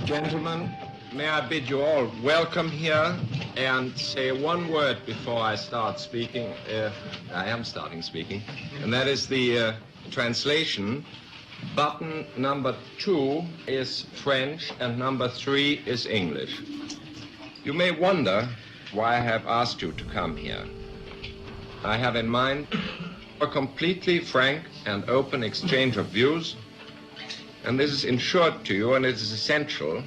Gentlemen, may I bid you all welcome here and say one word before I start speaking. I am starting speaking, and that is the translation. Button number 2 is French and number 3 is English. You may wonder why I have asked you to come here. I have in mind a completely frank and open exchange of views, and this is ensured to you, and it is essential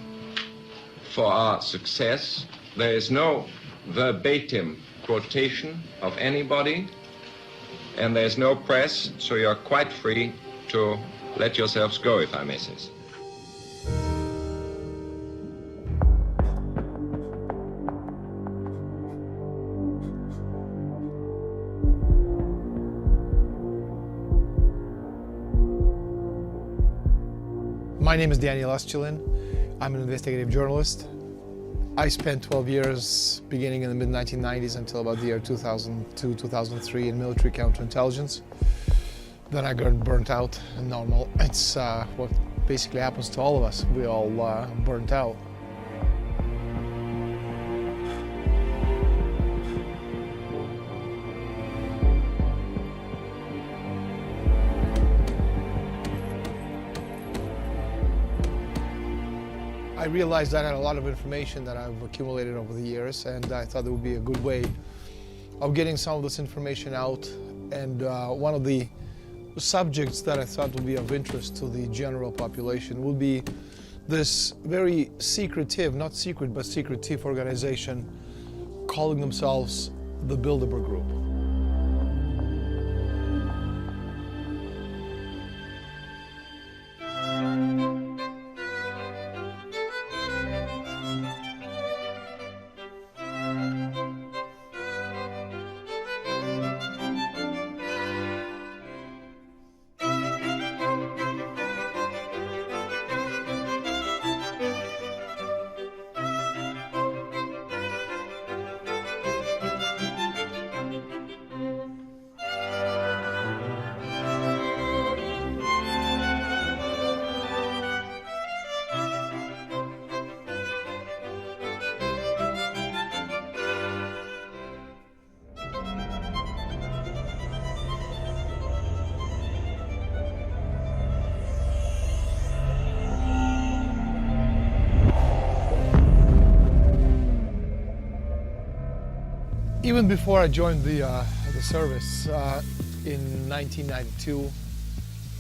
for our success. There is no verbatim quotation of anybody, and there's no press, so you're quite free to let yourselves go, if I may say so. My name is Daniel Astulin. I'm an investigative journalist. I spent 12 years, beginning in the mid-1990s until about the year 2002, 2003 in military counterintelligence. Then I got burnt out and normal. It's what basically happens to all of us. We all burnt out. I realized I had a lot of information that I've accumulated over the years, and I thought it would be a good way of getting some of this information out. And one of the subjects that I thought would be of interest to the general population would be this very secretive, not secret, but secretive organization calling themselves the Bilderberg Group. Even before I joined the service in 1992,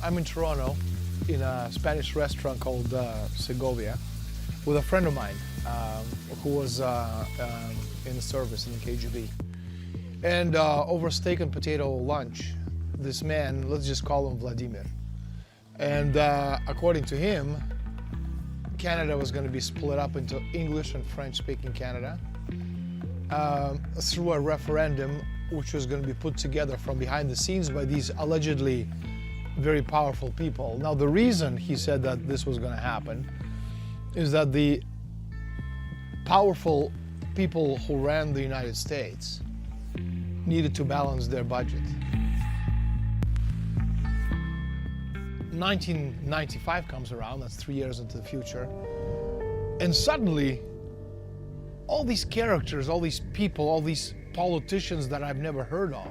I'm in Toronto in a Spanish restaurant called Segovia with a friend of mine who was in the service in the KGB. And over steak and potato lunch, this man, let's just call him Vladimir. And according to him, Canada was going to be split up into English and French-speaking Canada. Through a referendum which was going to be put together from behind the scenes by these allegedly very powerful people. Now, the reason he said that this was going to happen is that the powerful people who ran the United States needed to balance their budget. 1995 comes around, that's 3 years into the future, and suddenly all these characters, all these people, all these politicians that I've never heard of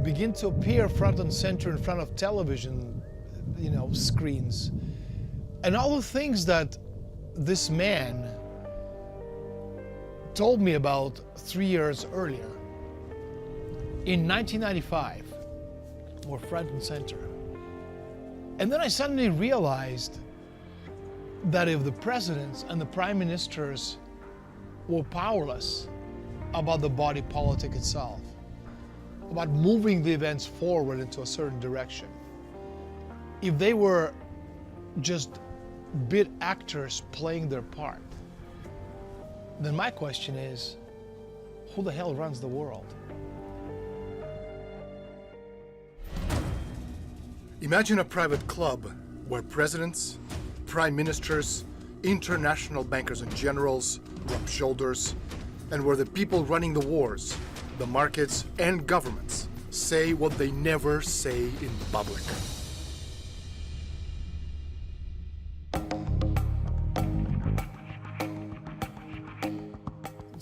begin to appear front and center in front of television, screens. And all the things that this man told me about 3 years earlier, in 1995, were front and center. And then I suddenly realized that if the presidents and the prime ministers were powerless about the body politic itself, about moving the events forward into a certain direction, if they were just bit actors playing their part, then my question is, who the hell runs the world? Imagine a private club where presidents, prime ministers, international bankers and generals rub shoulders, and where the people running the wars, the markets, and governments say what they never say in public.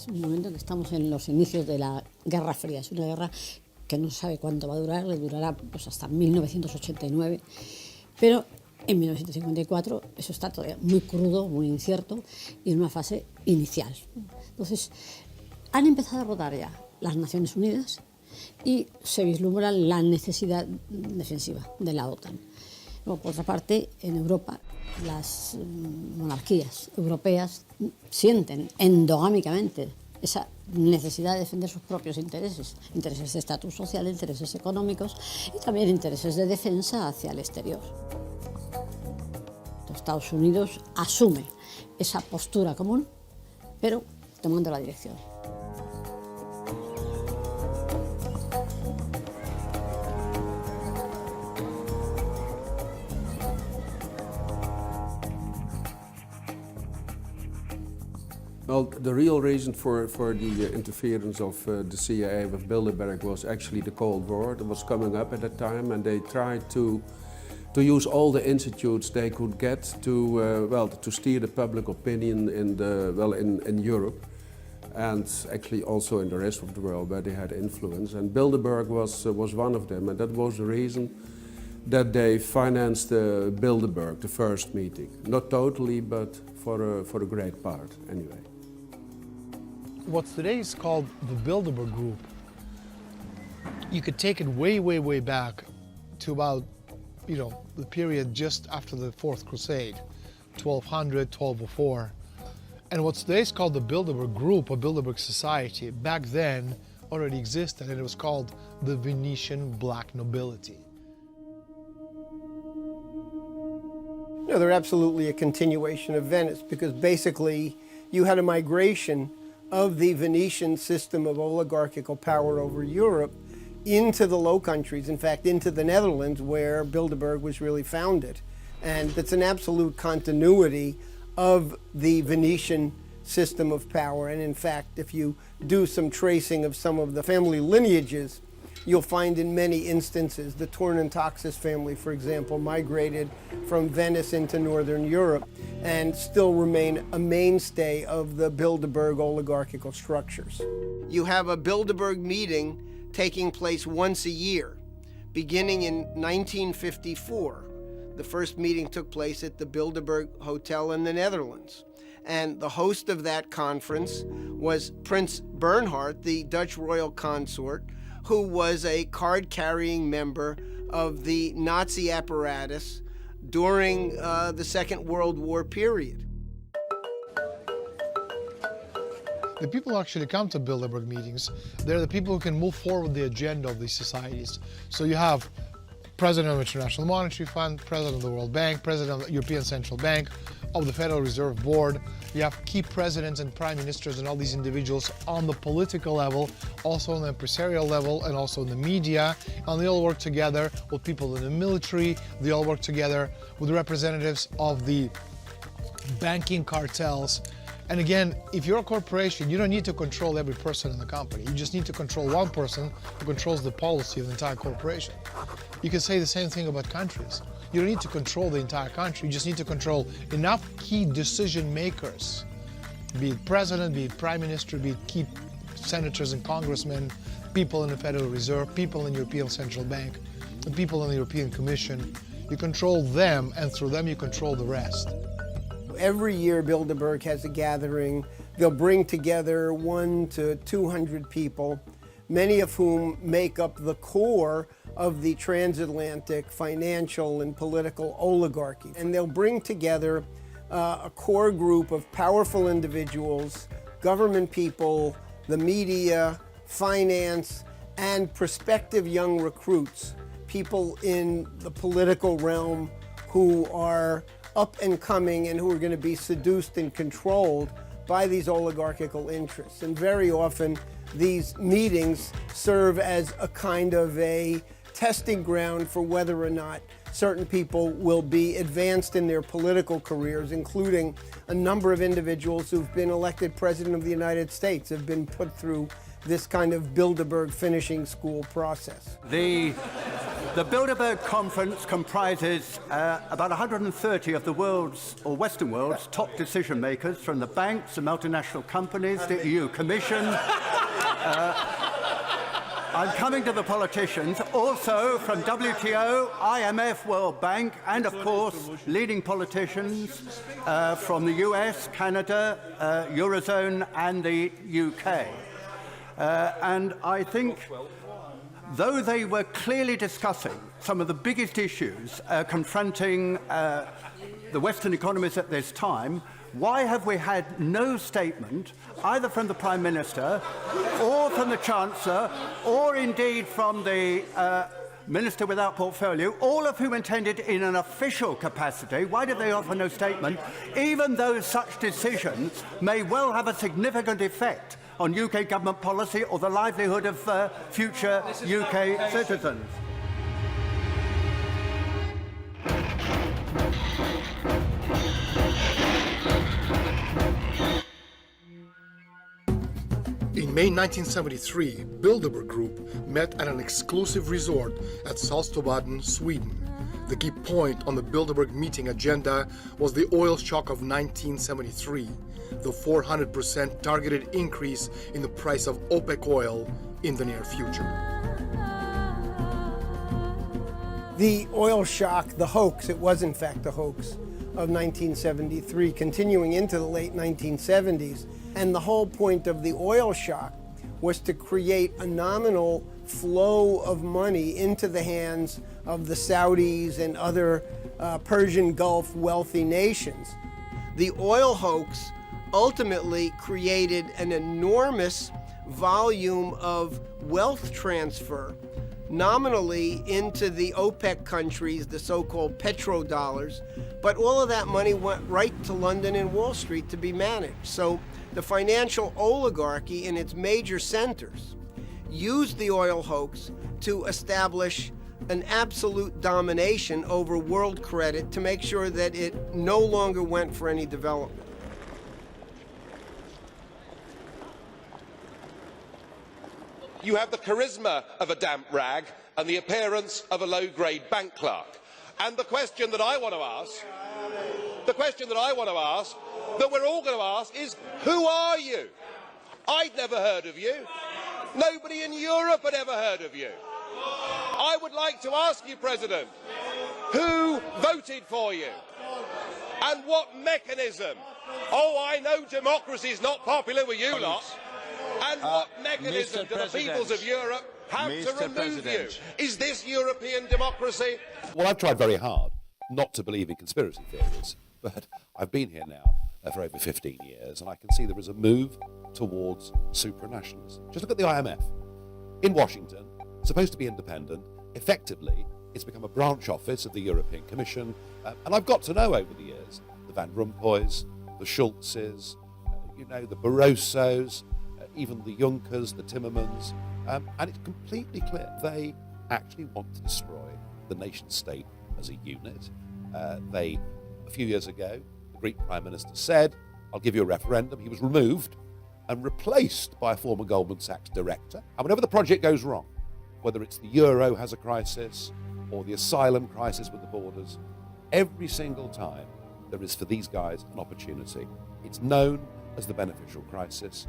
Es un momento en que estamos en los inicios de la Guerra Fría. Es una guerra que no se sabe cuánto va a durar, le durará pues, hasta 1989, pero en 1954 eso está todavía muy crudo, muy incierto y en una fase inicial. Entonces, han empezado a rodar ya las Naciones Unidas y se vislumbra la necesidad defensiva de la OTAN. Luego, por otra parte, en Europa, las monarquías europeas sienten endogámicamente esa necesidad de defender sus propios intereses, intereses de estatus social, intereses económicos y también intereses de defensa hacia el exterior. Estados Unidos asume esa postura común, pero tomando la dirección. Well, the real reason for the interference of the CIA with Bilderberg was actually the Cold War that was coming up at that time, and they tried to use all the institutes they could get to steer the public opinion in Europe, and actually also in the rest of the world where they had influence. And Bilderberg was one of them, and that was the reason that they financed Bilderberg, the first meeting. Not totally, but for a great part, anyway. What today is called the Bilderberg Group, you could take it way, way, way back to about, the period just after the Fourth Crusade, 1200, 1204. And what's today is called the Bilderberg Group or Bilderberg Society, back then already existed, and it was called the Venetian Black Nobility. No, they're absolutely a continuation of Venice, because basically you had a migration of the Venetian system of oligarchical power over Europe into the Low Countries, in fact, into the Netherlands, where Bilderberg was really founded. And it's an absolute continuity of the Venetian system of power. And in fact, if you do some tracing of some of the family lineages, you'll find in many instances the Tornantaxis family, for example, migrated from Venice into Northern Europe and still remain a mainstay of the Bilderberg oligarchical structures. You have a Bilderberg meeting taking place once a year, beginning in 1954. The first meeting took place at the Bilderberg Hotel in the Netherlands. And the host of that conference was Prince Bernhard, the Dutch royal consort, who was a card-carrying member of the Nazi apparatus during the Second World War period. The people who actually come to Bilderberg meetings, they're the people who can move forward the agenda of these societies. So you have President of the International Monetary Fund, President of the World Bank, President of the European Central Bank, of the Federal Reserve Board. You have key presidents and prime ministers and all these individuals on the political level, also on the empresarial level, and also in the media. And they all work together with people in the military. They all work together with representatives of the banking cartels. And again, if you're a corporation, you don't need to control every person in the company. You just need to control one person who controls the policy of the entire corporation. You can say the same thing about countries. You don't need to control the entire country. You just need to control enough key decision makers, be it president, be it prime minister, be it key senators and congressmen, people in the Federal Reserve, people in the European Central Bank, and people in the European Commission. You control them, and through them you control the rest. Every year Bilderberg has a gathering. They'll bring together 100 to 200 people, many of whom make up the core of the transatlantic financial and political oligarchy. And they'll bring together a core group of powerful individuals, government people, the media, finance, and prospective young recruits, people in the political realm who are up and coming and who are going to be seduced and controlled by these oligarchical interests. And very often these meetings serve as a kind of a testing ground for whether or not certain people will be advanced in their political careers, including a number of individuals who've been elected President of the United States, have been put through this kind of Bilderberg finishing school process. They The Bilderberg Conference comprises about 130 of the world's, or Western world's, top decision makers from the banks, the multinational companies, the EU Commission. I'm coming to the politicians, also from WTO, IMF, World Bank, and of course, leading politicians from the US, Canada, Eurozone, and the UK. And I think, though they were clearly discussing some of the biggest issues confronting the Western economies at this time, why have we had no statement, either from the Prime Minister, or from the Chancellor, or indeed from the Minister without portfolio, all of whom intended in an official capacity? Why did they offer no statement, even though such decisions may well have a significant effect on UK government policy or the livelihood of future UK citizens? In May 1973, Bilderberg Group met at an exclusive resort at Saltsjöbaden, Sweden. The key point on the Bilderberg meeting agenda was the oil shock of 1973, the 400% targeted increase in the price of OPEC oil in the near future. The oil shock, the hoax, it was in fact a hoax, of 1973, continuing into the late 1970s. And the whole point of the oil shock was to create a nominal flow of money into the hands of the Saudis and other Persian Gulf wealthy nations. The oil hoax ultimately created an enormous volume of wealth transfer nominally into the OPEC countries, the so-called petrodollars, but all of that money went right to London and Wall Street to be managed. So the financial oligarchy in its major centers used the oil hoax to establish an absolute domination over world credit to make sure that it no longer went for any development. You have the charisma of a damp rag and the appearance of a low-grade bank clerk. And the question that I want to ask, that we're all going to ask is, who are you? I'd never heard of you. Nobody in Europe had ever heard of you. I would like to ask you, President, who voted for you? And what mechanism? Oh, I know democracy's not popular with you lot. And what mechanism do the peoples of Europe have to remove you? Is this European democracy? Well, I've tried very hard not to believe in conspiracy theories, but I've been here now for over 15 years, and I can see there is a move towards supranationalism. Just look at the IMF. In Washington, supposed to be independent, effectively, it's become a branch office of the European Commission, and I've got to know over the years the Van Rompuys, the Schultzes, the Barrosos, even the Junckers, the Timmermans, and it's completely clear they actually want to destroy the nation-state as a unit. A few years ago, the Greek Prime Minister said, I'll give you a referendum. He was removed and replaced by a former Goldman Sachs director. And whenever the project goes wrong, whether it's the euro has a crisis or the asylum crisis with the borders, every single time there is for these guys an opportunity. It's known as the beneficial crisis.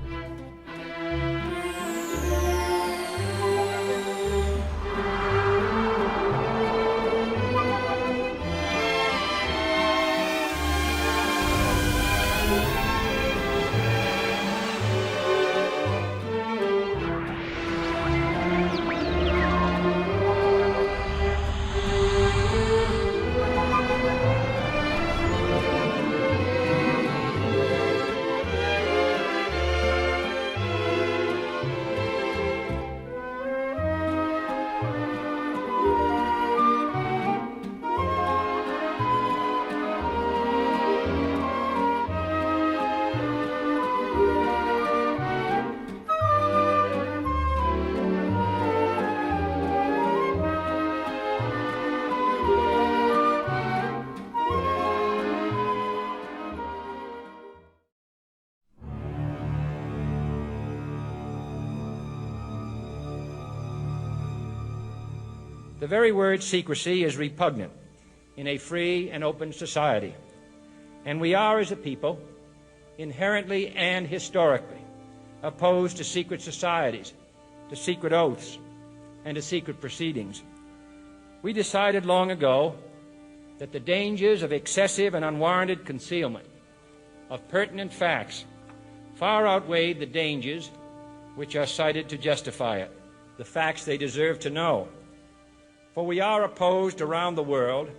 The very word secrecy is repugnant in a free and open society, and we are, as a people, inherently and historically opposed to secret societies, to secret oaths, and to secret proceedings. We decided long ago that the dangers of excessive and unwarranted concealment of pertinent facts far outweighed the dangers which are cited to justify it, the facts they deserve to know. For we are opposed around the world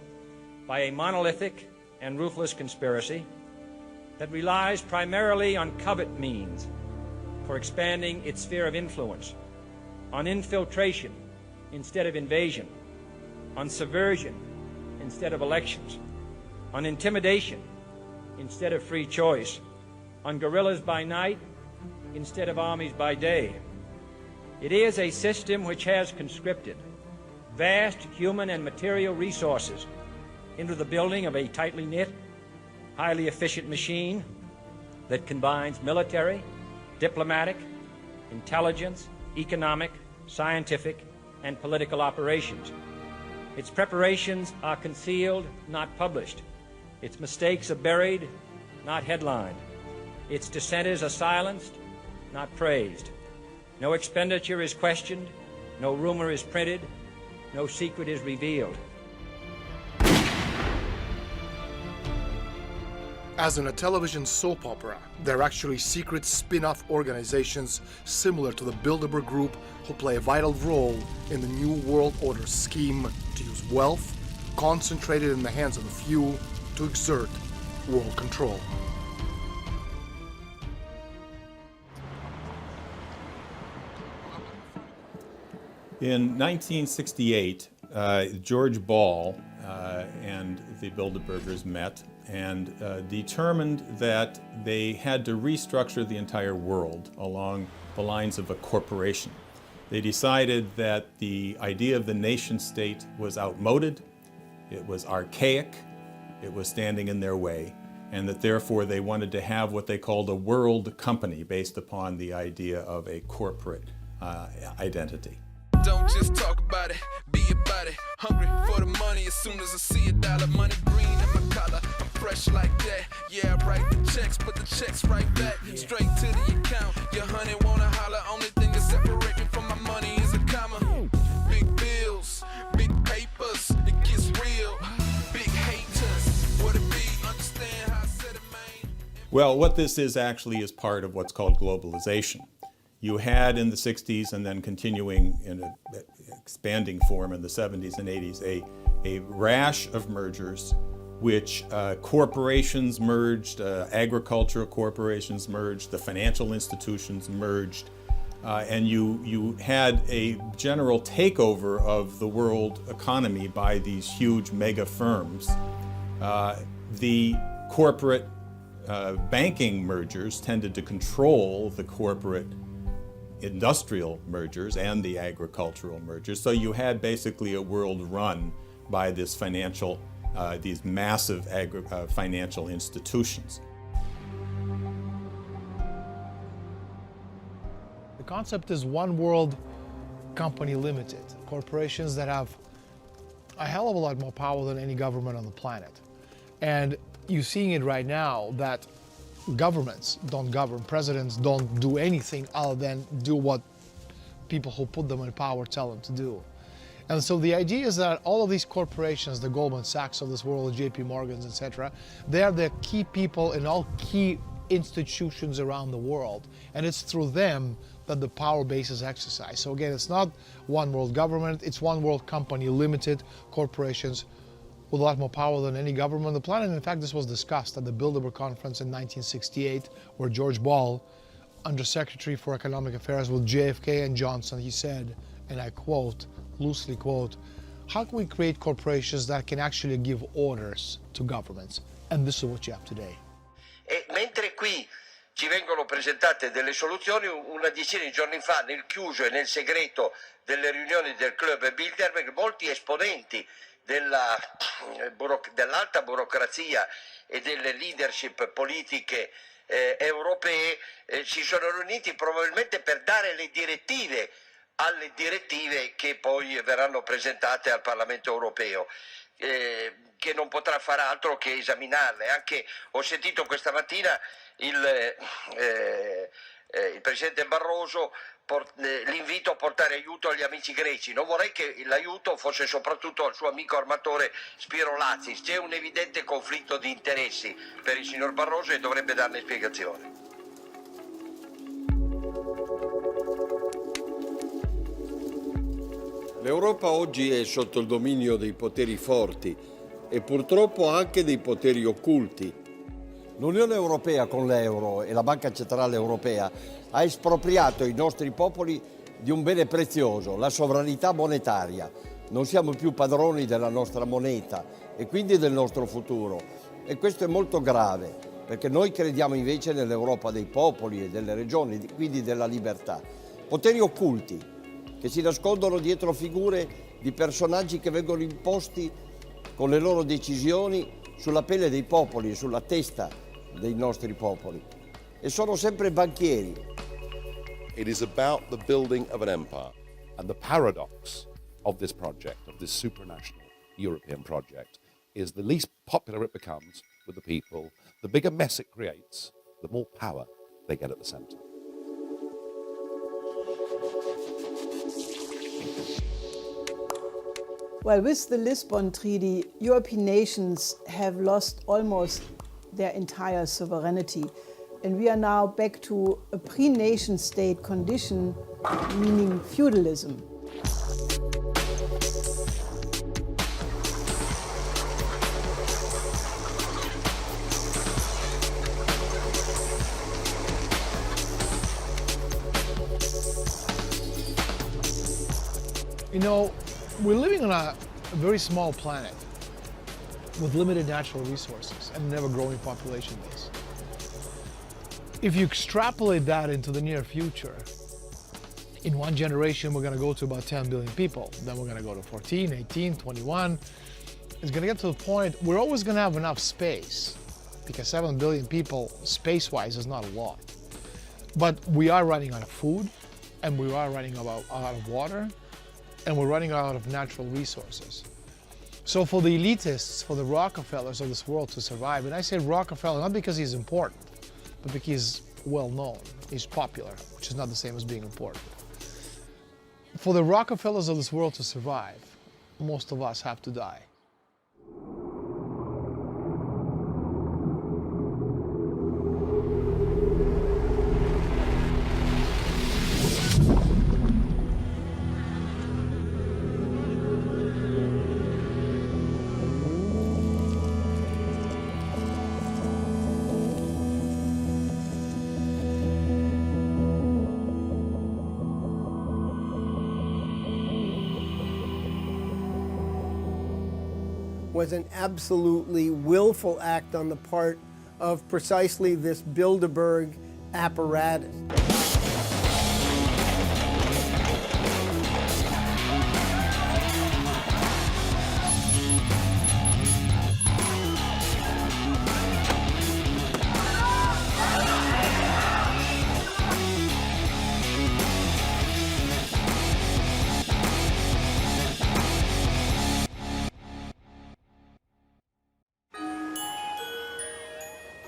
by a monolithic and ruthless conspiracy that relies primarily on covert means for expanding its sphere of influence, on infiltration instead of invasion, on subversion instead of elections, on intimidation instead of free choice, on guerrillas by night instead of armies by day. It is a system which has conscripted vast human and material resources into the building of a tightly knit, highly efficient machine that combines military, diplomatic, intelligence, economic, scientific, and political operations. Its preparations are concealed, not published. Its mistakes are buried, not headlined. Its dissenters are silenced, not praised. No expenditure is questioned, no rumor is printed, no secret is revealed. As in a television soap opera, they're actually secret spin-off organizations similar to the Bilderberg Group who play a vital role in the New World Order scheme to use wealth concentrated in the hands of a few to exert world control. In 1968, George Ball and the Bilderbergers met and determined that they had to restructure the entire world along the lines of a corporation. They decided that the idea of the nation state was outmoded, it was archaic, it was standing in their way, and that therefore they wanted to have what they called a world company based upon the idea of a corporate identity. Don't just talk about it, be about it. Hungry for the money as soon as I see a dollar. Money green in my collar, I'm fresh like that. Yeah, I write the checks, put the checks right back. Straight to the account, your honey wanna holler. Only thing that separate me from my money is a comma. Big bills, big papers, it gets real. Big haters, what it be, understand how I said it, man. Well, what this is actually is part of what's called globalization. You had in the 60s and then continuing in an expanding form in the 70s and 80s a rash of mergers which corporations merged, agricultural corporations merged, the financial institutions merged, and you had a general takeover of the world economy by these huge mega firms. The corporate banking mergers tended to control the corporate industrial mergers and the agricultural mergers. So you had basically a world run by this financial, these massive financial institutions. The concept is one world company limited, corporations that have a hell of a lot more power than any government on the planet. And you're seeing it right now that governments don't govern, presidents don't do anything other than do what people who put them in power tell them to do. And so the idea is that all of these corporations, the Goldman Sachs of this world, the JP Morgans, etc., they are the key people in all key institutions around the world. And it's through them that the power base is exercised. So again, it's not one world government, it's one world company, limited corporations with a lot more power than any government on the planet. In fact, this was discussed at the Bilderberg Conference in 1968, where George Ball, Undersecretary for Economic Affairs with JFK and Johnson, he said, and I quote, loosely quote, how can we create corporations that can actually give orders to governments? And this is what you have today. E mentre qui ci vengono presentate delle soluzioni, una decina di giorni fa, nel chiuso e nel segreto delle riunioni del club Bilderberg, molti esponenti dell'alta burocrazia e delle leadership politiche europee si sono riuniti probabilmente per dare le direttive alle direttive che poi verranno presentate al Parlamento europeo, che non potrà far altro che esaminarle. Anche ho sentito questa mattina il Presidente Barroso l'invito a portare aiuto agli amici greci. Non vorrei che l'aiuto fosse soprattutto al suo amico armatore Spiro Lazis. C'è un evidente conflitto di interessi per il signor Barroso e dovrebbe darne spiegazione. L'Europa oggi è sotto il dominio dei poteri forti e purtroppo anche dei poteri occulti. L'Unione Europea con l'euro e la Banca Centrale Europea ha espropriato i nostri popoli di un bene prezioso, la sovranità monetaria. Non siamo più padroni della nostra moneta e quindi del nostro futuro. E questo è molto grave, perché noi crediamo invece nell'Europa dei popoli e delle regioni, quindi della libertà. Poteri occulti che si nascondono dietro figure di personaggi che vengono imposti con le loro decisioni sulla pelle dei popoli e sulla testa dei nostri popoli. E sono sempre banchieri. It is about the building of an empire. And the paradox of this project, of this supranational European project, is the least popular it becomes with the people, the bigger mess it creates, the more power they get at the center. Well, with the Lisbon Treaty, European nations have lost almost their entire sovereignty. And we are now back to a pre-nation state condition, meaning feudalism. You know, we're living on a very small planet with limited natural resources and an ever-growing population base. If you extrapolate that into the near future, in one generation we're going to go to about 10 billion people, then we're going to go to 14, 18, 21. It's going to get to the point we're always going to have enough space, because 7 billion people space-wise is not a lot. But we are running out of food, and we are running out of water, and we're running out of natural resources. So for the elitists, for the Rockefellers of this world to survive, and I say Rockefeller not because he's important, but because he's well known, he's popular, which is not the same as being important. For the Rockefellers of this world to survive, most of us have to die. Was an absolutely willful act on the part of precisely this Bilderberg apparatus.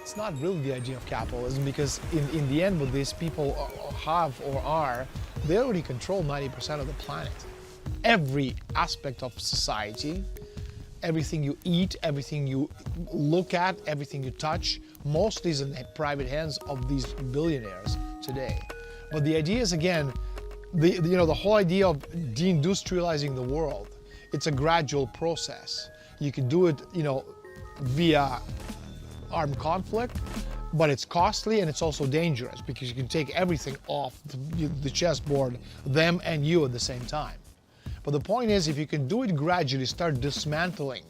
It's not really the idea of capitalism, because in the end what these people have or are, they already control 90% of the planet. Every aspect of society, everything you eat, everything you look at, everything you touch, mostly is in the private hands of these billionaires today. But the idea is, again, the whole idea of deindustrializing the world, it's a gradual process. You can do it, via armed conflict, but it's costly and it's also dangerous, because you can take everything off the chessboard, them and you at the same time. But the point is, if you can do it gradually, start dismantling,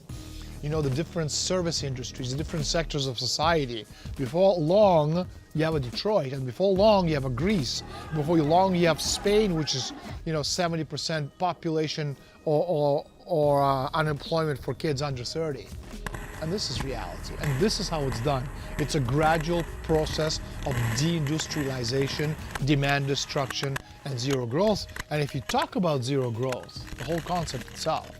the different service industries, the different sectors of society, before long you have a Detroit, and before long you have a Greece, before long you have Spain, which is 70% population or unemployment for kids under 30. And this is reality, and this is how it's done. It's a gradual process of deindustrialization, demand destruction, and zero growth. And if you talk about zero growth, the whole concept itself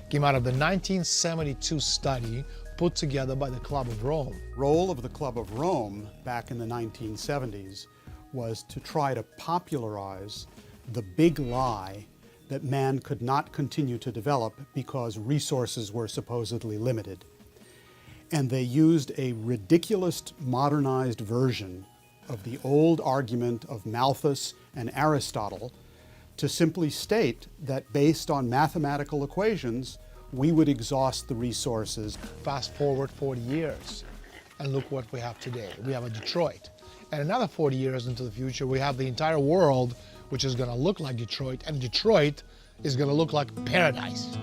came out of the 1972 study put together by the Club of Rome. Role of the Club of Rome back in the 1970s was to try to popularize the big lie that man could not continue to develop because resources were supposedly limited. And they used a ridiculous modernized version of the old argument of Malthus and Aristotle to simply state that based on mathematical equations, we would exhaust the resources. Fast forward 40 years, and look what we have today. We have a Detroit. And another 40 years into the future, we have the entire world, which is going to look like Detroit, and Detroit is going to look like paradise.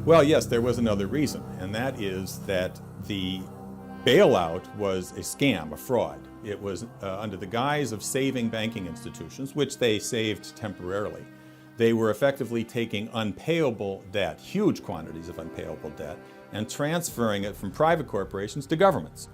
Well, yes, there was another reason, and that is that the bailout was a scam, a fraud. It was under the guise of saving banking institutions, which they saved temporarily. They were effectively taking unpayable debt, huge quantities of unpayable debt, and transferring it from private corporations to governments.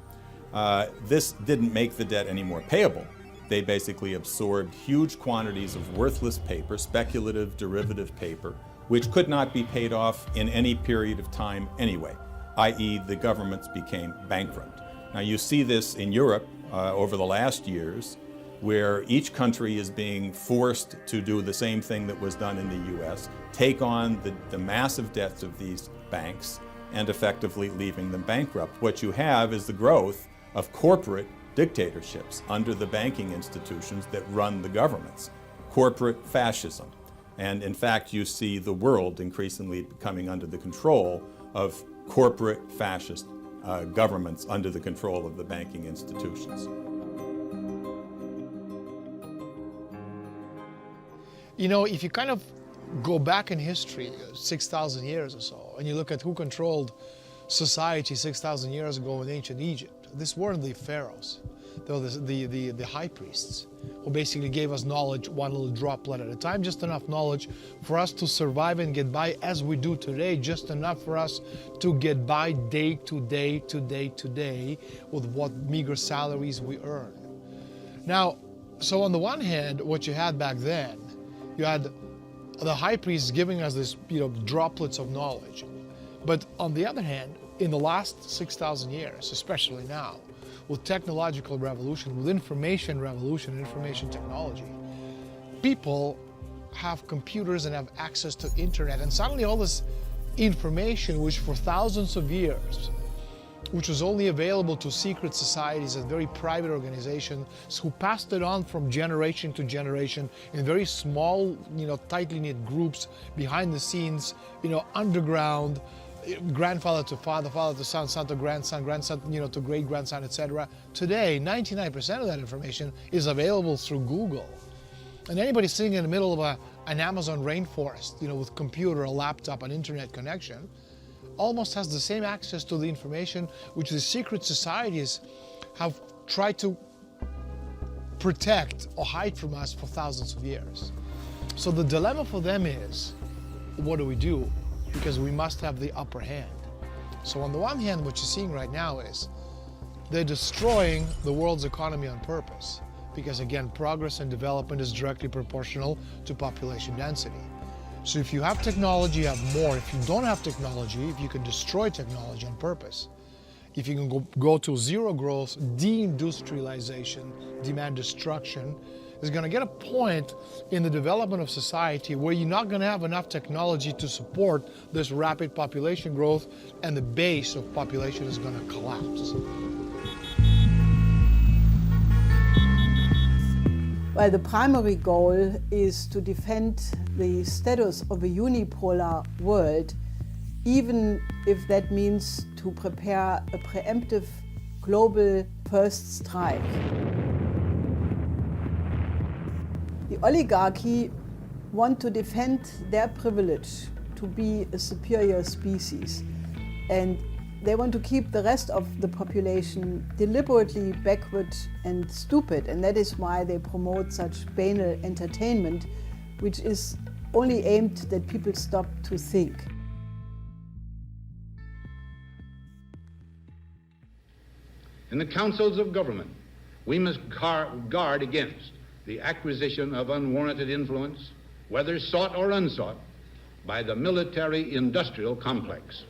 This didn't make the debt any more payable. They basically absorbed huge quantities of worthless paper, speculative derivative paper, which could not be paid off in any period of time anyway, i.e. the governments became bankrupt. Now you see this in Europe over the last years, where each country is being forced to do the same thing that was done in the US, take on the massive debts of these banks and effectively leaving them bankrupt. What you have is the growth of corporate dictatorships under the banking institutions that run the governments, corporate fascism. And in fact, you see the world increasingly coming under the control of corporate fascist governments under the control of the banking institutions. You know, if you kind of go back in history, 6,000 years or so, and you look at who controlled society 6,000 years ago in ancient Egypt, this weren't the pharaohs. They were the high priests, who basically gave us knowledge one little droplet at a time, just enough knowledge for us to survive and get by as we do today, just enough for us to get by day to day to day to day with what meager salaries we earn. Now, so on the one hand, what you had back then, you had the high priests giving us this, droplets of knowledge. But on the other hand, in the last 6,000 years, especially now, with technological revolution, with information revolution, information technology, people have computers and have access to internet, and suddenly all this information, which for thousands of years, which was only available to secret societies and very private organizations who passed it on from generation to generation in very small, tightly knit groups behind the scenes, underground, grandfather to father, father to son, son to grandson, grandson, to great-grandson, etc. Today, 99% of that information is available through Google. And anybody sitting in the middle of an Amazon rainforest, with computer, a laptop, an internet connection, almost has the same access to the information which the secret societies have tried to protect or hide from us for thousands of years. So the dilemma for them is, what do we do? Because we must have the upper hand. So on the one hand, what you're seeing right now is they're destroying the world's economy on purpose. Because again, progress and development is directly proportional to population density. So if you have technology, you have more. If you don't have technology, if you can destroy technology on purpose, if you can go to zero growth, deindustrialization, demand destruction, is going to get a point in the development of society where you're not going to have enough technology to support this rapid population growth, and the base of population is going to collapse. Well, the primary goal is to defend the status of a unipolar world, even if that means to prepare a preemptive global first strike. The oligarchy want to defend their privilege to be a superior species, and they want to keep the rest of the population deliberately backward and stupid, and that is why they promote such banal entertainment, which is only aimed that people stop to think. In the councils of government, we must guard against the acquisition of unwarranted influence, whether sought or unsought, by the military-industrial complex.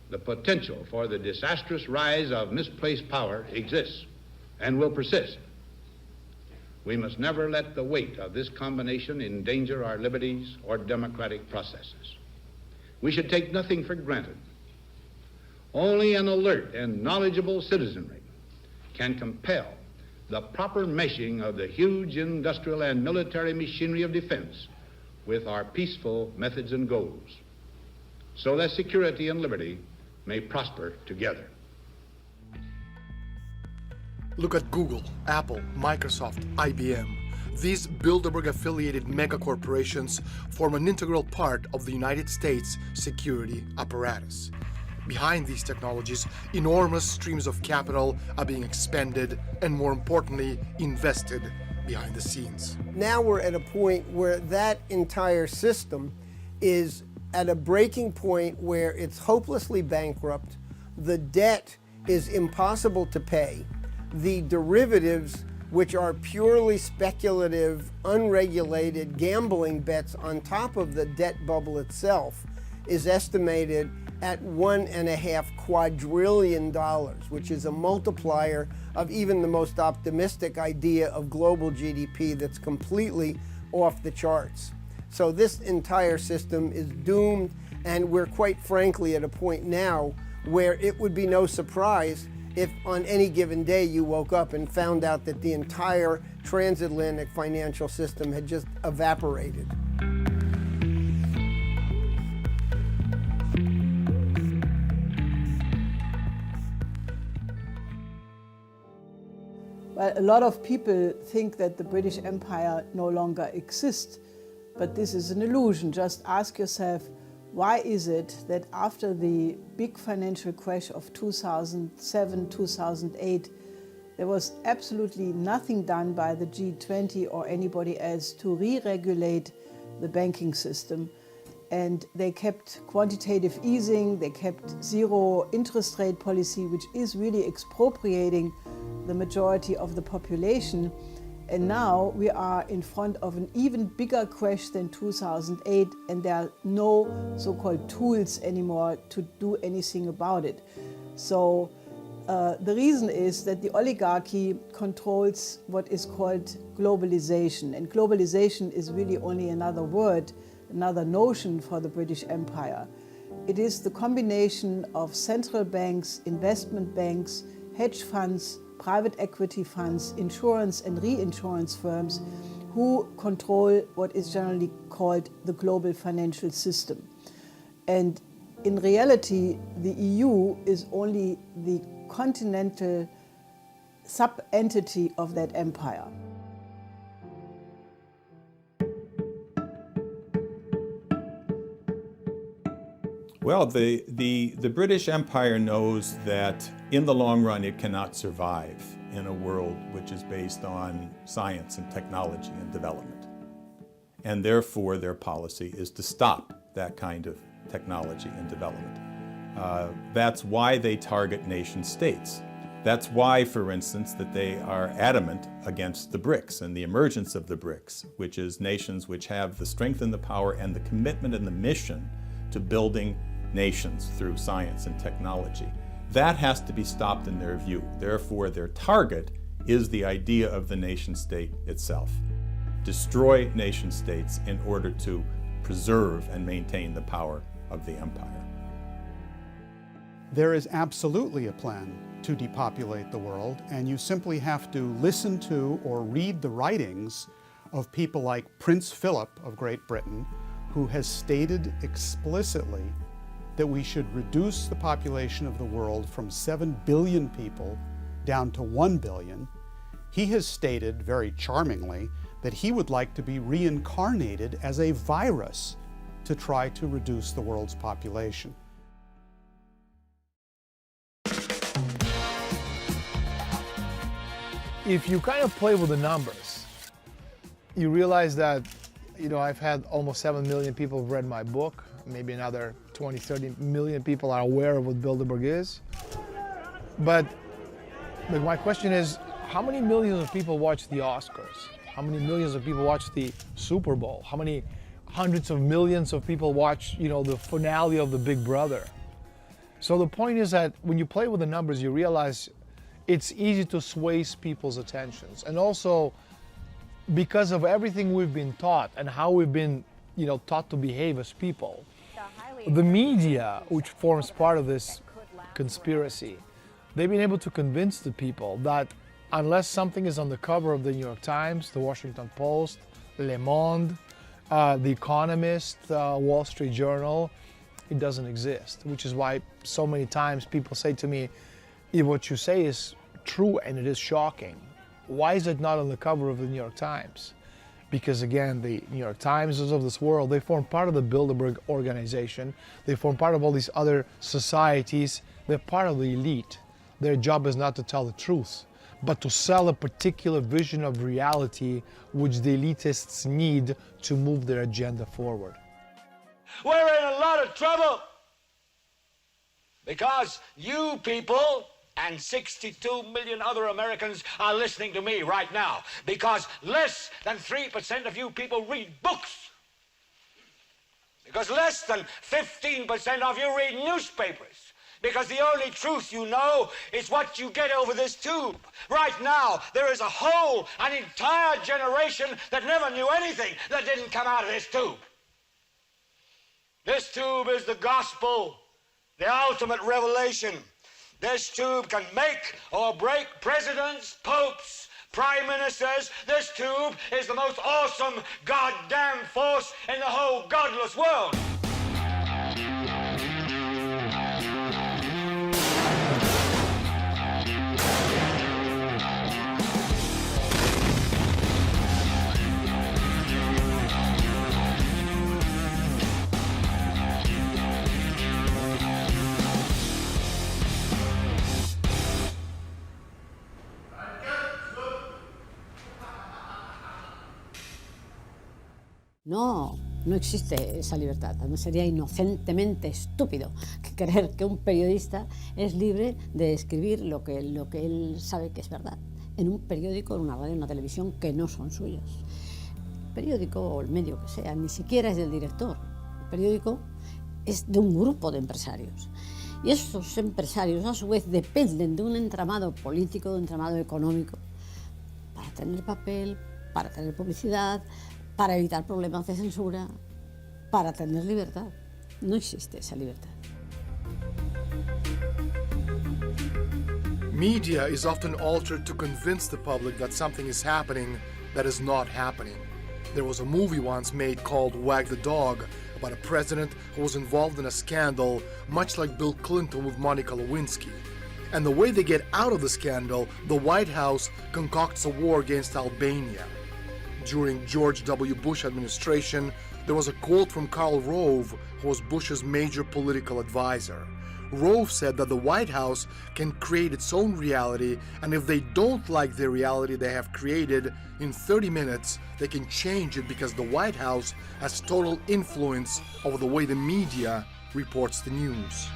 The potential for the disastrous rise of misplaced power exists and will persist. We must never let the weight of this combination endanger our liberties or democratic processes. We should take nothing for granted. Only an alert and knowledgeable citizenry can compel the proper meshing of the huge industrial and military machinery of defense with our peaceful methods and goals, so that security and liberty may prosper together. Look at Google, Apple, Microsoft, IBM. These Bilderberg-affiliated megacorporations form an integral part of the United States security apparatus. Behind these technologies, enormous streams of capital are being expended and, more importantly, invested behind the scenes. Now we're at a point where that entire system is at a breaking point where it's hopelessly bankrupt, the debt is impossible to pay, the derivatives, which are purely speculative, unregulated gambling bets on top of the debt bubble itself, is estimated at $1.5 quadrillion, which is a multiplier of even the most optimistic idea of global GDP that's completely off the charts. So this entire system is doomed, and we're quite frankly at a point now where it would be no surprise if on any given day you woke up and found out that the entire transatlantic financial system had just evaporated. Well, a lot of people think that the British Empire no longer exists, but this is an illusion. Just ask yourself, why is it that after the big financial crash of 2007, 2008, there was absolutely nothing done by the G20 or anybody else to re-regulate the banking system? And they kept quantitative easing, they kept zero interest rate policy, which is really expropriating the majority of the population. And now we are in front of an even bigger crash than 2008, and there are no so-called tools anymore to do anything about it. So the reason is that the oligarchy controls what is called globalization. And globalization is really only another word, another notion for the British Empire. It is the combination of central banks, investment banks, hedge funds, private equity funds, insurance and reinsurance firms who control what is generally called the global financial system. And in reality, the EU is only the continental sub-entity of that empire. Well, the British Empire knows that in the long run it cannot survive in a world which is based on science and technology and development. And therefore their policy is to stop that kind of technology and development. That's why they target nation states. That's why, for instance, that they are adamant against the BRICS and the emergence of the BRICS, which is nations which have the strength and the power and the commitment and the mission to building nations through science and technology. That has to be stopped in their view. Therefore, their target is the idea of the nation state itself. Destroy nation states in order to preserve and maintain the power of the empire. There is absolutely a plan to depopulate the world, and you simply have to listen to or read the writings of people like Prince Philip of Great Britain, who has stated explicitly that we should reduce the population of the world from 7 billion people down to 1 billion. He has stated very charmingly that he would like to be reincarnated as a virus to try to reduce the world's population. If you kind of play with the numbers, you realize that, I've had almost 7 million people have read my book. Maybe another 20, 30 million people are aware of what Bilderberg is. But my question is, how many millions of people watch the Oscars? How many millions of people watch the Super Bowl? How many hundreds of millions of people watch, the finale of the Big Brother? So the point is that when you play with the numbers, you realize it's easy to sway people's attentions. And also, because of everything we've been taught and how we've been, taught to behave as people, the media, which forms part of this conspiracy, they've been able to convince the people that unless something is on the cover of the New York Times, the Washington Post, Le Monde, The Economist, Wall Street Journal, it doesn't exist, which is why so many times people say to me, if what you say is true and it is shocking, why is it not on the cover of the New York Times? Because again, the New York Times of this world, they form part of the Bilderberg organization. They form part of all these other societies. They're part of the elite. Their job is not to tell the truth, but to sell a particular vision of reality which the elitists need to move their agenda forward. We're in a lot of trouble because you people and 62 million other Americans are listening to me right now, because less than 3% of you people read books, because less than 15% of you read newspapers, because the only truth you know is what you get over this tube. Right now, there is an entire generation that never knew anything that didn't come out of this tube. This tube is the gospel, the ultimate revelation. This tube can make or break presidents, popes, prime ministers. This tube is the most awesome goddamn force in the whole godless world. No, no existe esa libertad. Además sería inocentemente estúpido creer que un periodista es libre de escribir lo que él sabe que es verdad en un periódico, en una radio, en una televisión que no son suyos. El periódico o el medio que sea ni siquiera es del director. El periódico es de un grupo de empresarios. Y esos empresarios a su vez dependen de un entramado político, de un entramado económico para tener papel, para tener publicidad, para evitar problemas de censura, para tener libertad. No existe esa libertad. Media is often altered to convince the public that something is happening that is not happening. There was a movie once made called Wag the Dog about a president who was involved in a scandal, much like Bill Clinton with Monica Lewinsky. And the way they get out of the scandal, the White House concocts a war against Albania. During George W. Bush administration, there was a quote from Karl Rove, who was Bush's major political advisor. Rove said that the White House can create its own reality, and if they don't like the reality they have created, in 30 minutes they can change it because the White House has total influence over the way the media reports the news.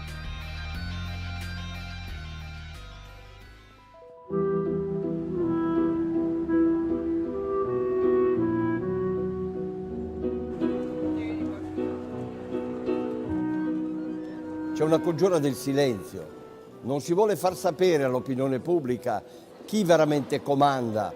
C'è una congiura del silenzio. Non si vuole far sapere all'opinione pubblica chi veramente comanda,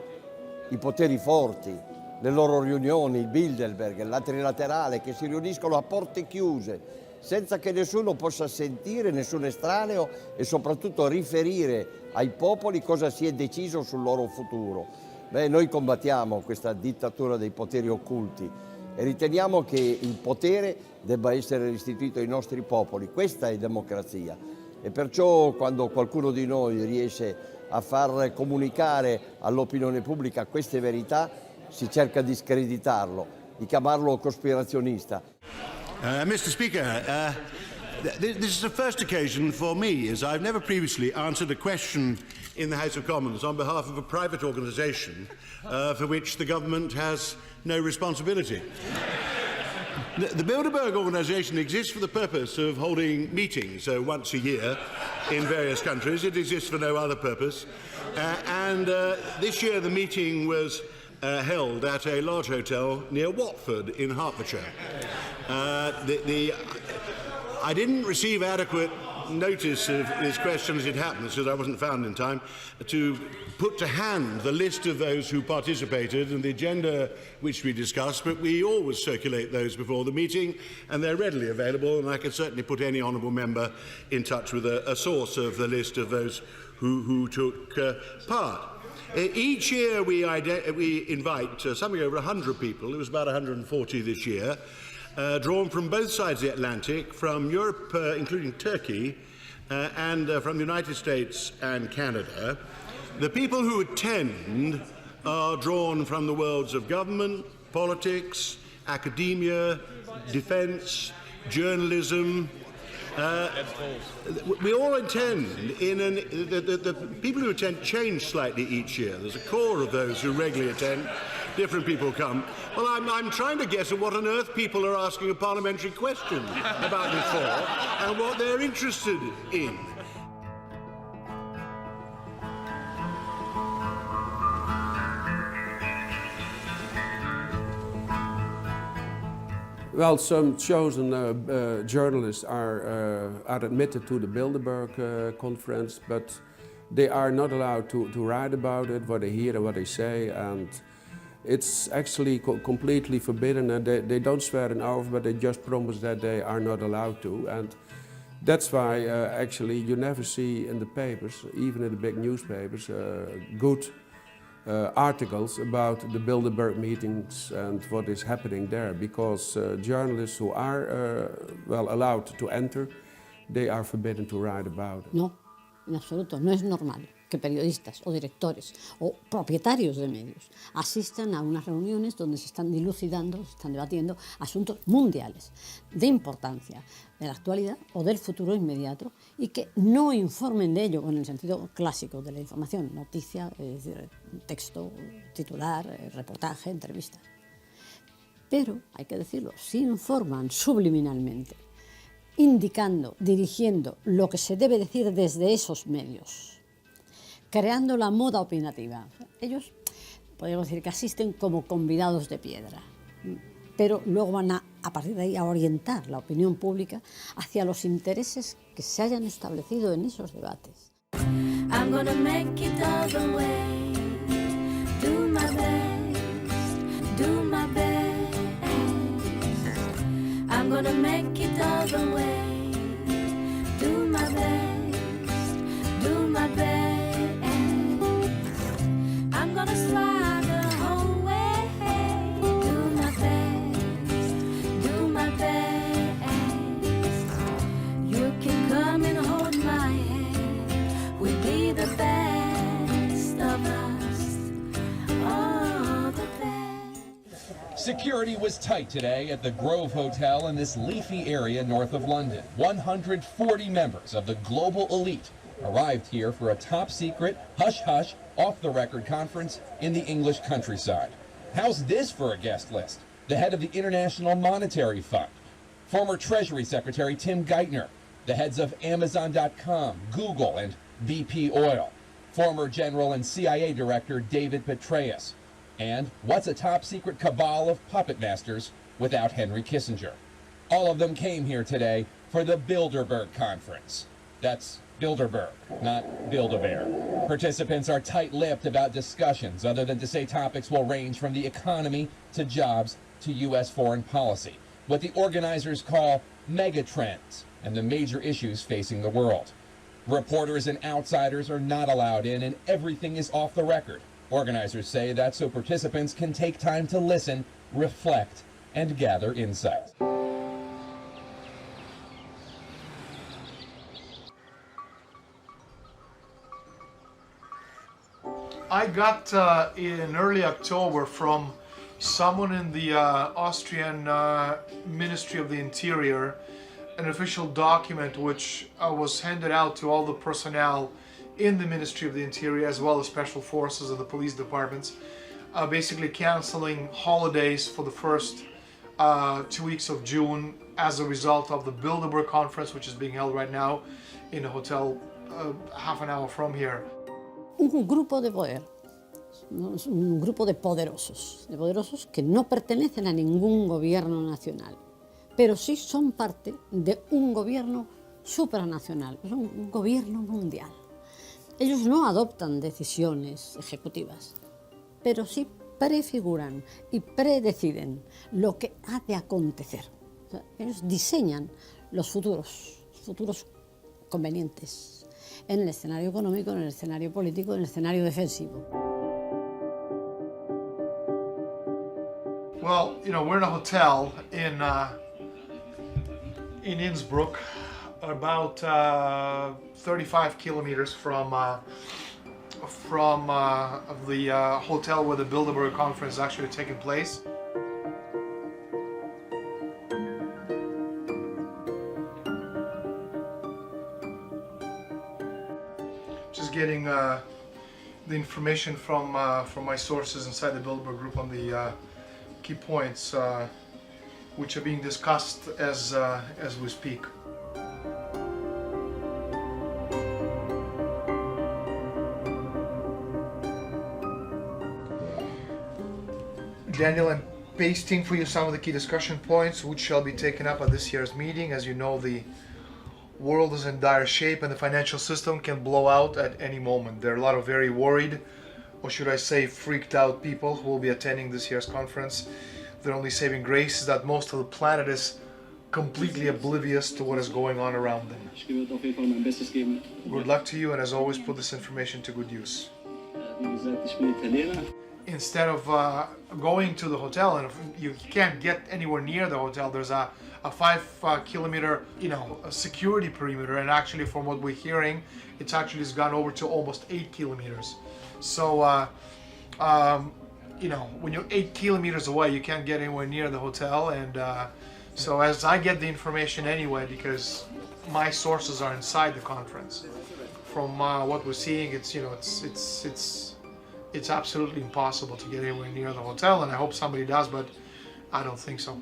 i poteri forti, le loro riunioni, il Bilderberg, la trilaterale, che si riuniscono a porte chiuse, senza che nessuno possa sentire, nessun estraneo, e soprattutto riferire ai popoli cosa si è deciso sul loro futuro. Noi combattiamo questa dittatura dei poteri occulti e riteniamo che il potere debba essere restituito ai nostri popoli. Questa è democrazia e perciò quando qualcuno di noi riesce a far comunicare all'opinione pubblica queste verità si cerca di screditarlo, di chiamarlo cospirazionista. Mr. Speaker, this is the first occasion for me, as I've never previously answered a question in the House of Commons on behalf of a private organisation for which the government has no responsibility. The Bilderberg organisation exists for the purpose of holding meetings once a year in various countries. It exists for no other purpose. And this year the meeting was held at a large hotel near Watford in Hertfordshire. I didn't receive adequate notice of this question as it happened, because I wasn't found in time to put to hand the list of those who participated and the agenda which we discussed, but we always circulate those before the meeting and they're readily available, and I can certainly put any honourable member in touch with a source of the list of those who took part. Each year we invite something over 100 people. It was about 140 this year, drawn from both sides of the Atlantic, from Europe, including Turkey, and from the United States and Canada. The people who attend are drawn from the worlds of government, politics, academia, defence, journalism. We all attend the people who attend change slightly each year. There's a core of those who regularly attend. Different people come. Well, I'm trying to guess at what on earth people are asking a parliamentary question about this for and what they're interested in. Well, some chosen journalists are admitted to the Bilderberg conference, but they are not allowed to write about it, what they hear and what they say, and it's actually completely forbidden, and they don't swear an oath, but they just promise that they are not allowed to. And that's why actually you never see in the papers, even in the big newspapers, good articles about the Bilderberg meetings and what is happening there, because journalists who are allowed to enter, they are forbidden to write about it. No, en absoluto, no es normal que periodistas o directores o propietarios de medios asistan a unas reuniones donde se están dilucidando, se están debatiendo asuntos mundiales de importancia de la actualidad o del futuro inmediato y que no informen de ello con el sentido clásico de la información, noticia, es decir, texto, titular, reportaje, entrevista. Pero, hay que decirlo, sí informan subliminalmente, indicando, dirigiendo lo que se debe decir desde esos medios, creando la moda opinativa. Ellos, podríamos decir que asisten como convidados de piedra, pero luego van a partir de ahí a orientar la opinión pública hacia los intereses que se hayan establecido en esos debates. I'm gonna make it all the way, do my best, do my best. I'm gonna make it all the way, do my best, do my best. I'm gonna slide the whole way, do my best, do my best. You can come and hold my hand, we'll be the best of us, oh, the best. Security was tight today at the Grove Hotel in this leafy area north of London. 140 members of the global elite arrived here for a top-secret, hush-hush, off-the-record conference in the English countryside. How's this for a guest list? The head of the International Monetary Fund, former Treasury Secretary Tim Geithner, the heads of Amazon.com, Google, and BP Oil, former General and CIA Director David Petraeus, and what's a top-secret cabal of puppet masters without Henry Kissinger? All of them came here today for the Bilderberg Conference. That's Bilderberg, not Build-A-Bear. Participants are tight-lipped about discussions, other than to say topics will range from the economy to jobs to U.S. foreign policy, what the organizers call megatrends and the major issues facing the world. Reporters and outsiders are not allowed in, and everything is off the record. Organizers say that so participants can take time to listen, reflect, and gather insight. I got in early October from someone in the Austrian Ministry of the Interior an official document which was handed out to all the personnel in the Ministry of the Interior, as well as special forces and the police departments, basically canceling holidays for the first 2 weeks of June as a result of the Bilderberg conference, which is being held right now in a hotel half an hour from here. Un grupo de poder, ¿no? Es un grupo de poderosos que no pertenecen a ningún gobierno nacional, pero sí son parte de un gobierno supranacional, un gobierno mundial. Ellos no adoptan decisiones ejecutivas, pero sí prefiguran y predeciden lo que ha de acontecer. O sea, ellos diseñan los futuros convenientes en el escenario económico, en el escenario político, en el escenario defensivo. Well, you know, we're in a hotel in Innsbruck, about 35 kilometers from the hotel where the Bilderberg conference is actually taking place. Just getting the information from my sources inside the Bilderberg group on the key points which are being discussed as we speak. Daniel, I'm pasting for you some of the key discussion points which shall be taken up at this year's meeting. As you know, the world is in dire shape and the financial system can blow out at any moment. There are a lot of very worried, or should I say freaked out people who will be attending this year's conference. Their only saving grace is that most of the planet is completely oblivious to what is going on around them. Good luck to you, and as always, put this information to good use. Instead of going to the hotel, and if you can't get anywhere near the hotel, there's a 5 kilometer, a security perimeter, and actually from what we're hearing, it's actually has gone over to almost 8 kilometers. So, when you're 8 kilometers away, you can't get anywhere near the hotel, and so as I get the information anyway, because my sources are inside the conference, from what we're seeing, it's absolutely impossible to get anywhere near the hotel, and I hope somebody does, but I don't think so.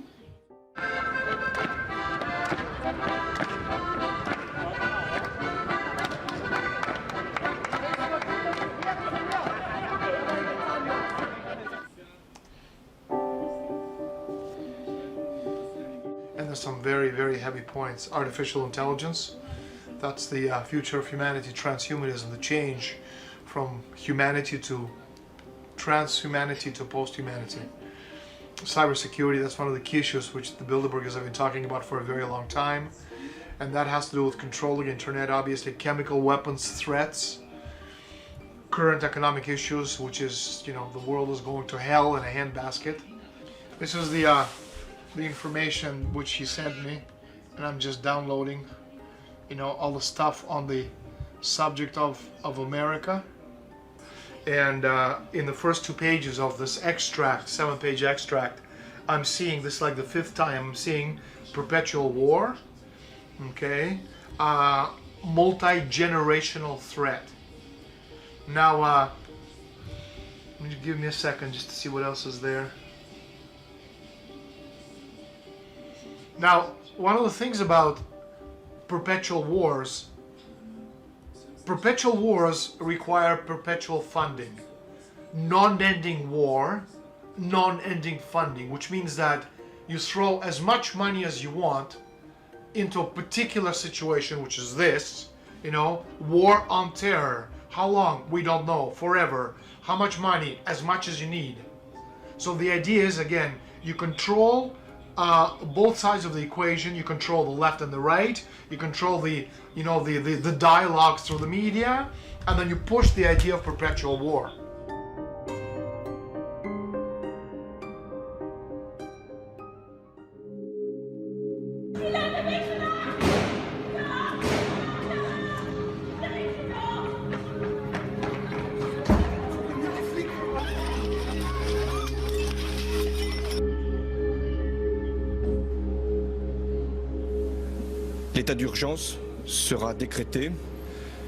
And there's some very, very heavy points. Artificial intelligence, that's the future of humanity. Transhumanism, the change from humanity to transhumanity to post-humanity. Cybersecurity, that's one of the key issues which the Bilderbergers have been talking about for a very long time, and that has to do with controlling internet, obviously chemical weapons threats, current economic issues, which is, the world is going to hell in a handbasket. This is the information which he sent me, and I'm just downloading, all the stuff on the subject of America. And in the first 2 pages of this extract, 7-page extract, I'm seeing this like the 5th time I'm seeing perpetual war, okay, multi-generational threat. Now, give me a second just to see what else is there. Now, one of the things about perpetual wars require perpetual funding. Non-ending war, non-ending funding, which means that you throw as much money as you want into a particular situation, which is this, war on terror. How long? We don't know. Forever. How much money? As much as you need. So the idea is, again, you control both sides of the equation. You control the left and the right. You control the dialogues through the media, and then you push the idea of perpetual war. L'état d'urgence sera décrété,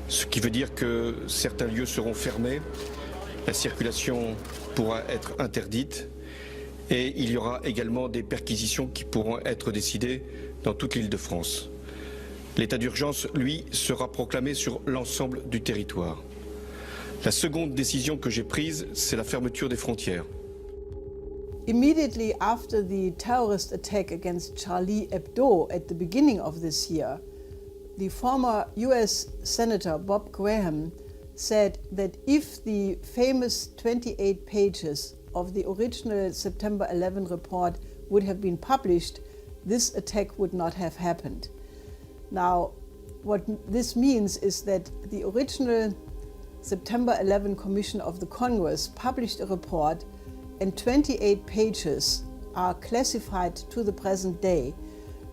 ce qui veut dire que certains lieux seront fermés, la circulation pourra être interdite et il y aura également des perquisitions qui pourront être décidées dans toute l'Île-de-France. L'état d'urgence, lui, sera proclamé sur l'ensemble du territoire. La seconde décision que j'ai prise, c'est la fermeture des frontières. Immediately after the terrorist attack against Charlie Hebdo at the beginning of this year, the former US Senator Bob Graham said that if the famous 28 pages of the original September 11 report would have been published, this attack would not have happened. Now, what this means is that the original September 11 Commission of the Congress published a report, and 28 pages are classified to the present day,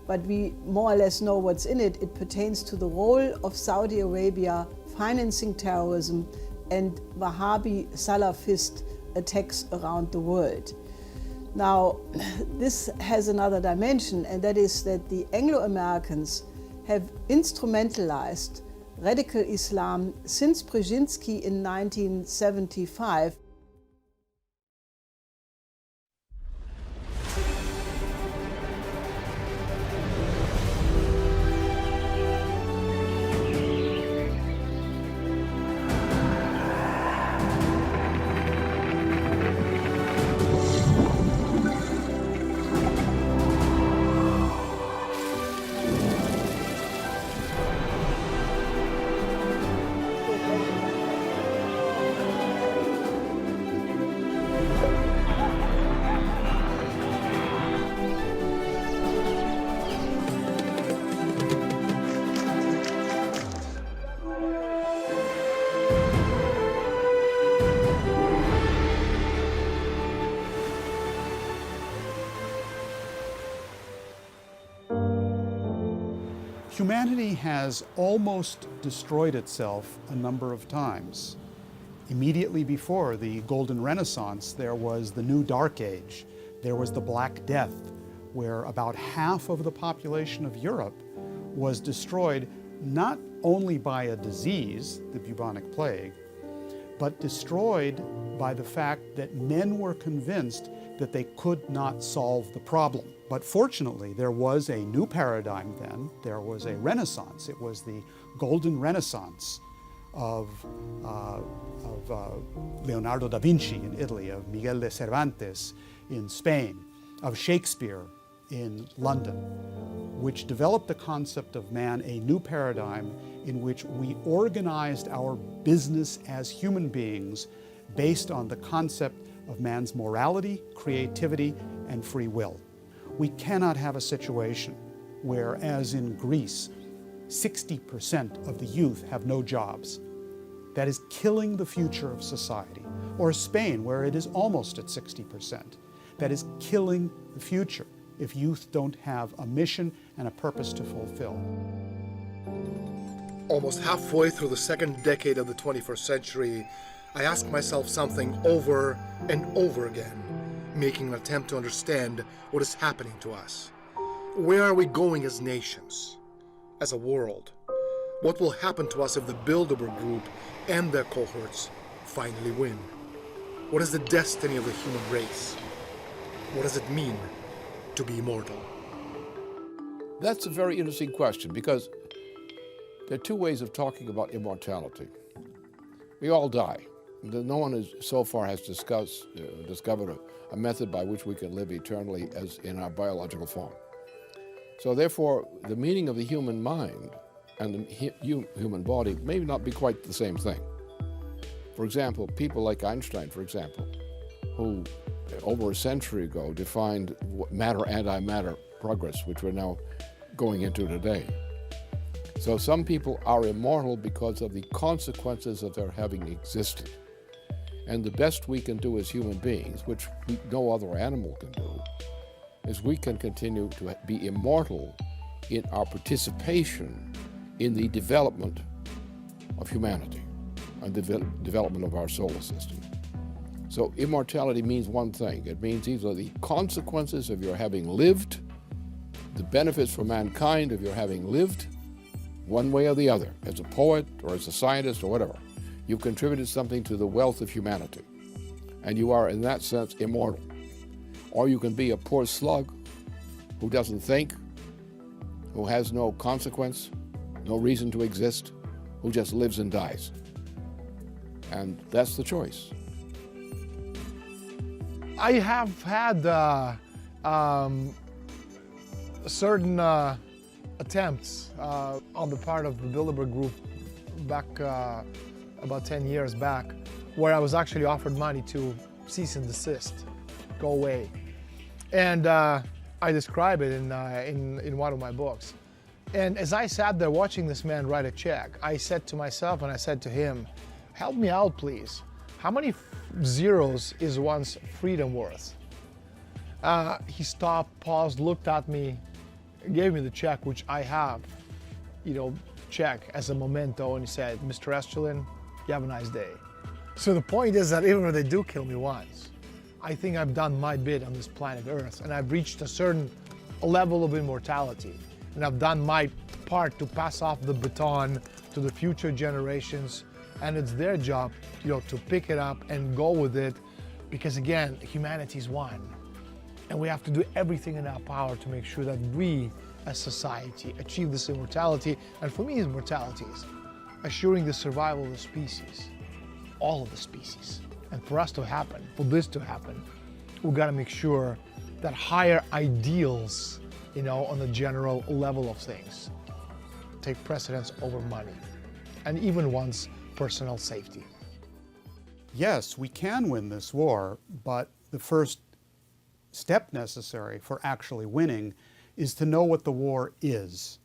but we more or less know what's in it. It pertains to the role of Saudi Arabia financing terrorism and Wahhabi Salafist attacks around the world. Now, this has another dimension, and that is that the Anglo-Americans have instrumentalized radical Islam since Brzezinski in 1975. Humanity has almost destroyed itself a number of times. Immediately before the Golden Renaissance, there was the New Dark Age. There was the Black Death, where about half of the population of Europe was destroyed not only by a disease, the bubonic plague, but destroyed by the fact that men were convinced that they could not solve the problem. But fortunately, there was a new paradigm then. There was a renaissance. It was the Golden Renaissance of Leonardo da Vinci in Italy, of Miguel de Cervantes in Spain, of Shakespeare in London, which developed the concept of man, a new paradigm in which we organized our business as human beings based on the concept of man's morality, creativity, and free will. We cannot have a situation where, as in Greece, 60% of the youth have no jobs. That is killing the future of society. Or Spain, where it is almost at 60%. That is killing the future if youth don't have a mission and a purpose to fulfill. Almost halfway through the second decade of the 21st century, I ask myself something over and over again, making an attempt to understand what is happening to us. Where are we going as nations, as a world? What will happen to us if the Bilderberg group and their cohorts finally win? What is the destiny of the human race? What does it mean to be immortal? That's a very interesting question, because there are two ways of talking about immortality. We all die. No one so far has discovered a method by which we can live eternally as in our biological form. So therefore, the meaning of the human mind and the human body may not be quite the same thing. For example, people like Einstein, for example, who over a century ago defined matter-antimatter progress, which we're now going into today. So some people are immortal because of the consequences of their having existed. And the best we can do as human beings, which no other animal can do, is we can continue to be immortal in our participation in the development of humanity and the development of our solar system. So immortality means one thing. It means either the consequences of your having lived, the benefits for mankind of your having lived, one way or the other, as a poet or as a scientist or whatever. You've contributed something to the wealth of humanity, and you are, in that sense, immortal. Or you can be a poor slug who doesn't think, who has no consequence, no reason to exist, who just lives and dies. And that's the choice. I have had certain attempts on the part of the Bilderberg group back about 10 years back, where I was actually offered money to cease and desist, go away. And I describe it in one of my books. And as I sat there watching this man write a check, I said to myself and I said to him, help me out, please. How many zeros is one's freedom worth? He stopped, paused, looked at me, gave me the check, which I have, check as a memento, and he said, Mr. Esterlin, you have a nice day. So the point is that even if they do kill me once, I think I've done my bit on this planet Earth, and I've reached a certain level of immortality, and I've done my part to pass off the baton to the future generations, and it's their job, to pick it up and go with it, because again, humanity's one. And we have to do everything in our power to make sure that we, as society, achieve this immortality. And for me, immortality is assuring the survival of the species, all of the species. And for us to happen, for this to happen, we've got to make sure that higher ideals, on the general level of things, take precedence over money, and even one's personal safety. Yes, we can win this war, but the first step necessary for actually winning is to know what the war is.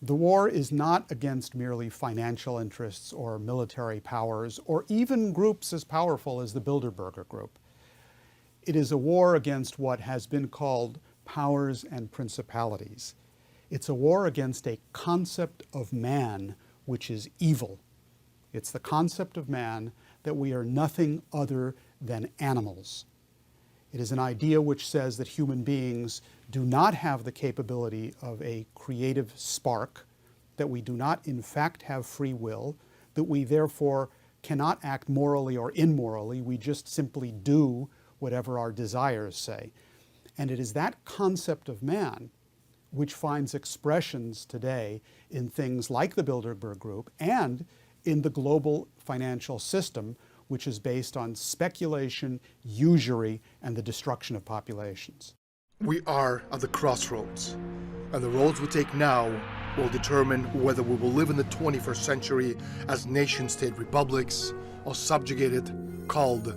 The war is not against merely financial interests or military powers or even groups as powerful as the Bilderberger group. It is a war against what has been called powers and principalities. It's a war against a concept of man which is evil. It's the concept of man that we are nothing other than animals. It is an idea which says that human beings do not have the capability of a creative spark, that we do not in fact have free will, that we therefore cannot act morally or immorally, we just simply do whatever our desires say. And it is that concept of man which finds expressions today in things like the Bilderberg Group and in the global financial system, which is based on speculation, usury, and the destruction of populations. We are at the crossroads, and the roads we take now will determine whether we will live in the 21st century as nation-state republics or subjugated, culled,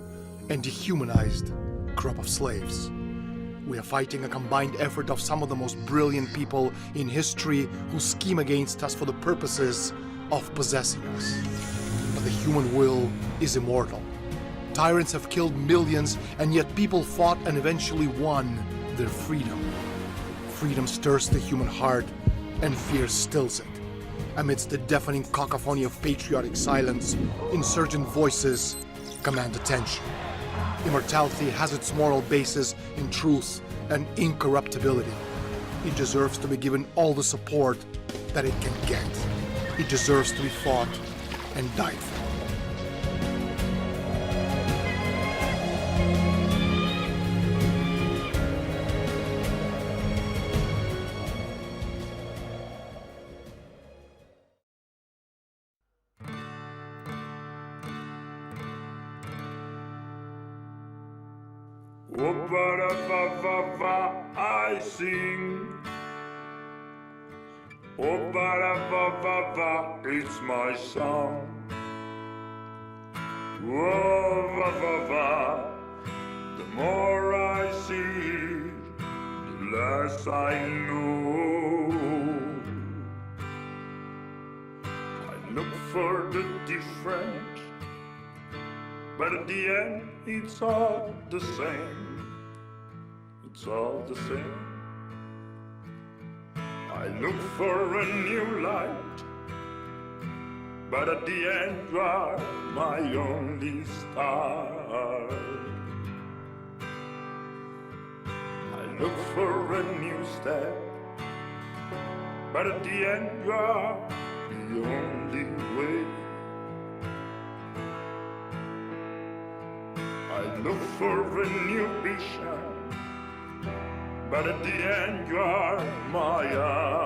and dehumanized crop of slaves. We are fighting a combined effort of some of the most brilliant people in history who scheme against us for the purposes of possessing us. But the human will is immortal. Tyrants have killed millions, and yet people fought and eventually won their freedom. Freedom stirs the human heart, and fear stills it. Amidst the deafening cacophony of patriotic silence, insurgent voices command attention. Immortality has its moral basis in truth and incorruptibility. It deserves to be given all the support that it can get. It deserves to be fought and died for. I sing Oh, ba-da-ba-ba-ba, it's my song. Oh, va-va-va, the more I see, the less I know. I look for the different, but at the end it's all the same. It's all the same. I look for a new light, but at the end you are my only star. I look for a new step, but at the end you are the only way. I look for a new vision, but at the end you are my eye.